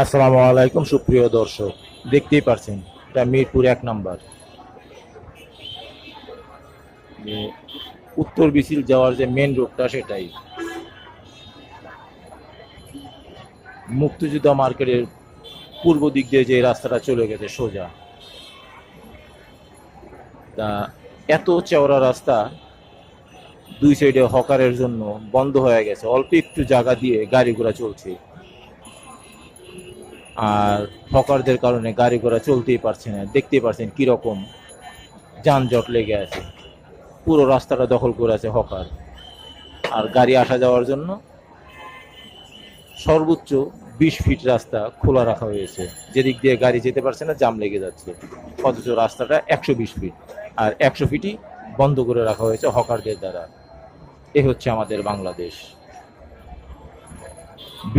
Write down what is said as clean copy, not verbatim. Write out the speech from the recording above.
আসসালামু আলাইকুম সুপ্রিয় দর্শক, দেখতেই পারছেন এটা মিরপুর 1 নম্বর। যে উত্তর বিসিল যাওয়ার যে মেন রোডটা সেটাই মুক্তিযোদ্ধা মার্কেটের পূর্ব দিক দিয়ে যে রাস্তাটা চলে গেছে সোজা। তা এত চওড়া রাস্তা, দুই সাইডে হকারের জন্য বন্ধ হয়ে গেছে, অল্প একটু জায়গা দিয়ে গাড়ি ঘোড়া চলছে। আর হকারদের কারণে গাড়ি ঘোড়া চলতেই পারছে না, দেখতেই পারছেন কিরকম যানজট লেগে আছে। পুরো রাস্তাটা দখল করে আছে হকার। আর গাড়ি আসা যাওয়ার জন্য সর্বোচ্চ 20 ফিট রাস্তা খোলা রাখা হয়েছে, যেদিক দিয়ে গাড়ি যেতে পারছে না, জাম লেগে যাচ্ছে। অথচ রাস্তাটা 120 ফিট, আর 100 ফিটই বন্ধ করে রাখা হয়েছে হকারদের দ্বারা। এ হচ্ছে আমাদের বাংলাদেশ।